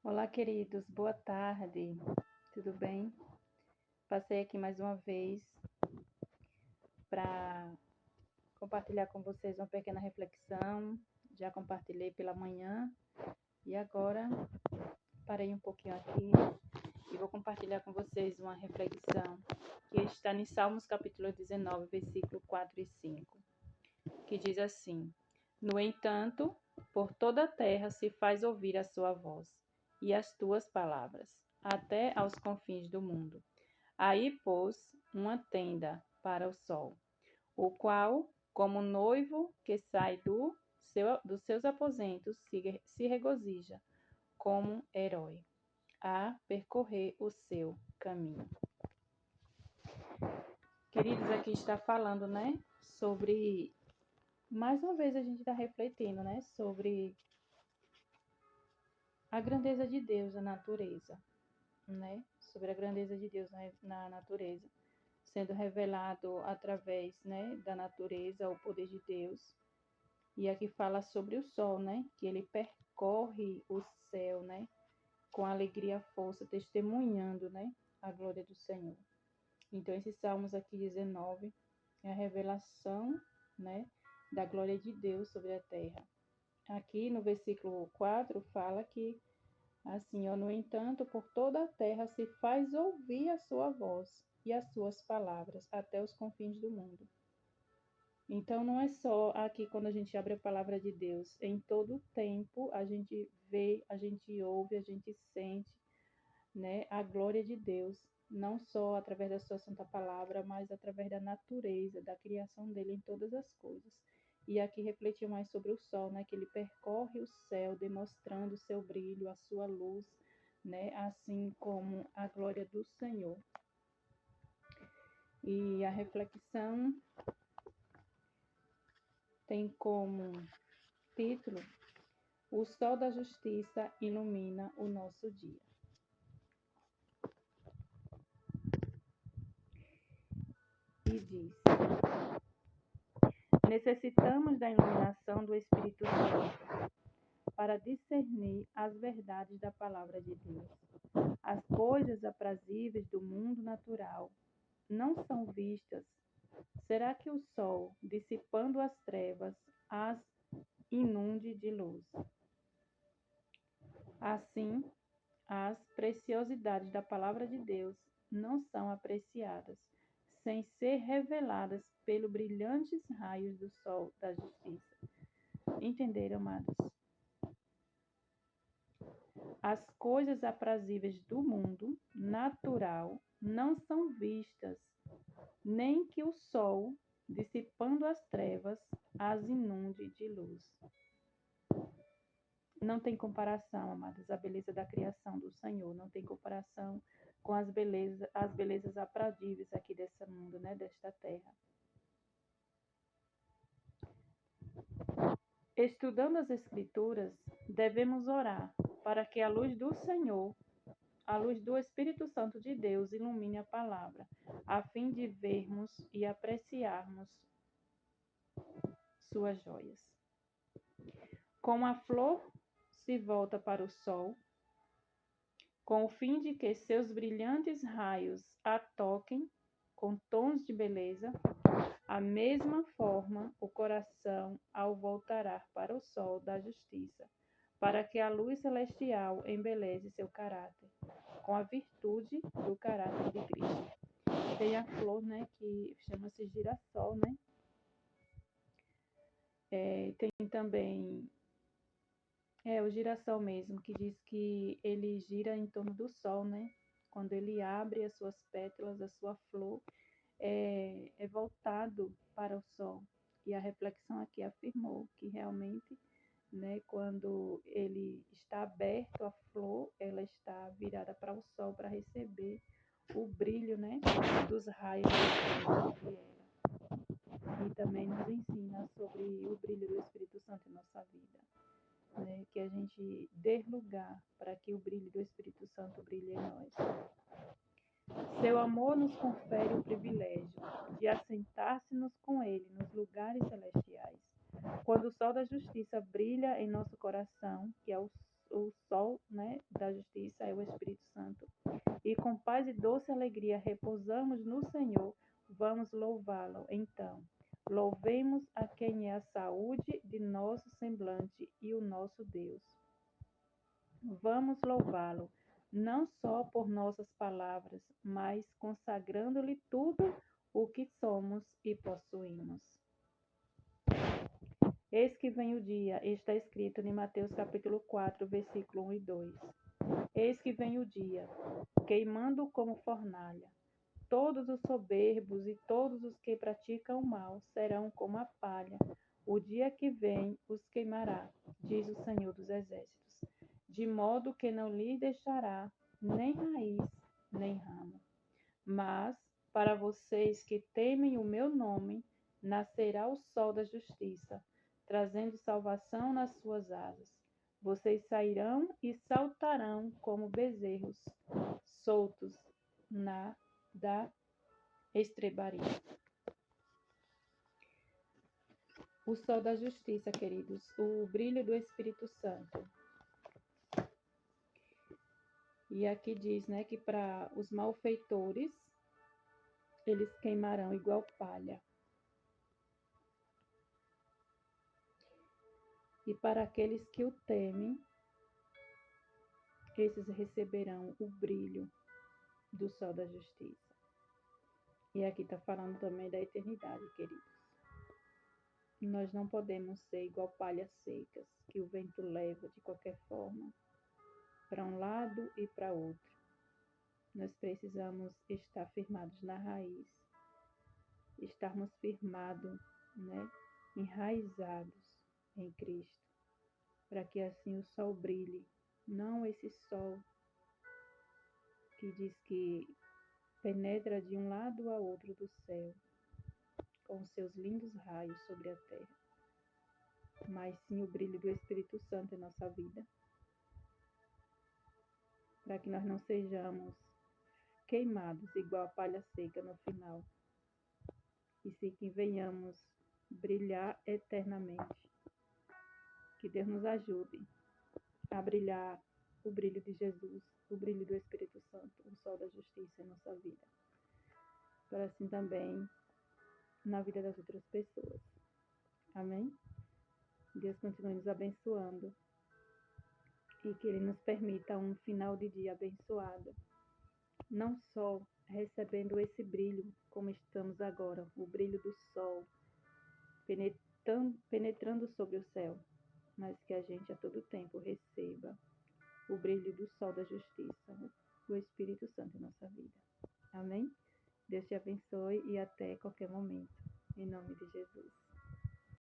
Olá, queridos, boa tarde, tudo bem? Passei aqui mais uma vez para compartilhar com vocês uma pequena reflexão. Já compartilhei pela manhã e agora parei um pouquinho aqui e vou compartilhar com vocês uma reflexão que está em Salmos capítulo 19, versículo 4 e 5, que diz assim: No entanto, por toda a terra se faz ouvir a sua voz e as tuas palavras, até aos confins do mundo. Aí pôs uma tenda para o sol, o qual, como noivo que sai dos seus aposentos, se regozija, como herói, a percorrer o seu caminho. Queridos, aqui está falando, né, sobre, mais uma vez a gente está refletindo, né, sobre a grandeza de Deus na natureza, né, sobre a grandeza de Deus na natureza, sendo revelado através, né, da natureza, o poder de Deus. E aqui fala sobre o sol, né, que ele percorre o céu, né, com alegria e força, testemunhando, né, a glória do Senhor. Então, esses Salmos aqui 19 é a revelação, né, da glória de Deus sobre a terra. Aqui no versículo 4 fala que assim, ó, no entanto, por toda a terra se faz ouvir a sua voz e as suas palavras até os confins do mundo. Então, não é só aqui quando a gente abre a palavra de Deus, em todo o tempo a gente vê, a gente ouve, a gente sente, né, a glória de Deus, não só através da sua santa palavra, mas através da natureza, da criação dele em todas as coisas. E aqui refletiu mais sobre o sol, né, que ele percorre o céu, demonstrando o seu brilho, a sua luz, né, assim como a glória do Senhor. E a reflexão tem como título: O sol da justiça ilumina o nosso dia. E diz: necessitamos da iluminação do Espírito Santo para discernir as verdades da palavra de Deus. As coisas aprazíveis do mundo natural não são vistas. Será que o sol, dissipando as trevas, as inunde de luz? Assim, as preciosidades da palavra de Deus não são apreciadas sem ser reveladas pelos brilhantes raios do sol da justiça. Entenderam, amados? As coisas aprazíveis do mundo natural não são vistas, nem que o sol, dissipando as trevas, as inunde de luz. Não tem comparação, amados, a beleza da criação do Senhor, não tem comparação com as belezas aprazíveis aqui desse mundo, né, desta terra. Estudando as Escrituras, devemos orar para que a luz do Senhor, a luz do Espírito Santo de Deus, ilumine a palavra, a fim de vermos e apreciarmos suas joias. Como a flor se volta para o sol, com o fim de que seus brilhantes raios a toquem com tons de beleza, a mesma forma o coração ao voltará para o sol da justiça, para que a luz celestial embeleze seu caráter, com a virtude do caráter de Cristo. Tem a flor, né, que chama-se girassol, né? Tem também o girassol mesmo, que diz que ele gira em torno do sol, né? Quando ele abre as suas pétalas, a sua flor é voltado para o sol. E a reflexão aqui afirmou que realmente, né, quando ele está aberto, a flor, ela está virada para o sol para receber o brilho, né, dos raios sobre ela. E também nos ensina sobre o brilho do Espírito Santo em nossa vida, né, que a gente dê lugar para que o brilho do Espírito Santo brilhe em nós. Seu amor nos confere o privilégio de assentar-se-nos com ele nos lugares celestiais. Quando o sol da justiça brilha em nosso coração, que é o sol, né, da justiça é o Espírito Santo. E com paz e doce alegria repousamos no Senhor, vamos louvá-lo. Então, louvemos a quem é a saúde de nosso semblante e o nosso Deus. Vamos louvá-lo, não só por nossas palavras, mas consagrando-lhe tudo o que somos e possuímos. Eis que vem o dia, está escrito em Mateus capítulo 4, versículo 1 e 2. Eis que vem o dia, queimando como fornalha. Todos os soberbos e todos os que praticam o mal serão como a palha. O dia que vem os queimará, diz o Senhor dos Exércitos, de modo que não lhe deixará nem raiz, nem ramo. Mas, para vocês que temem o meu nome, nascerá o sol da justiça, trazendo salvação nas suas asas. Vocês sairão e saltarão como bezerros soltos da estrebaria. O sol da justiça, queridos, o brilho do Espírito Santo. E aqui diz, né, que para os malfeitores, eles queimarão igual palha. E para aqueles que o temem, esses receberão o brilho do sol da justiça. E aqui está falando também da eternidade, queridos. Nós não podemos ser igual palhas secas, que o vento leva de qualquer forma, para um lado e para outro. Nós precisamos estar firmados na raiz, estarmos firmados, né, enraizados em Cristo, para que assim o sol brilhe, não esse sol que diz que penetra de um lado a outro do céu, com seus lindos raios sobre a terra, mas sim o brilho do Espírito Santo em nossa vida, para que nós não sejamos queimados igual a palha seca no final, e sim que venhamos brilhar eternamente. Que Deus nos ajude a brilhar o brilho de Jesus, o brilho do Espírito Santo, o sol da justiça em nossa vida, para assim também na vida das outras pessoas. Amém? Deus continue nos abençoando e que Ele nos permita um final de dia abençoado, não só recebendo esse brilho como estamos agora, o brilho do sol penetrando sobre o céu, mas que a gente a todo tempo receba o brilho do sol da justiça, o Espírito Santo em nossa vida. Amém? Deus te abençoe e até qualquer momento. Em nome de Jesus.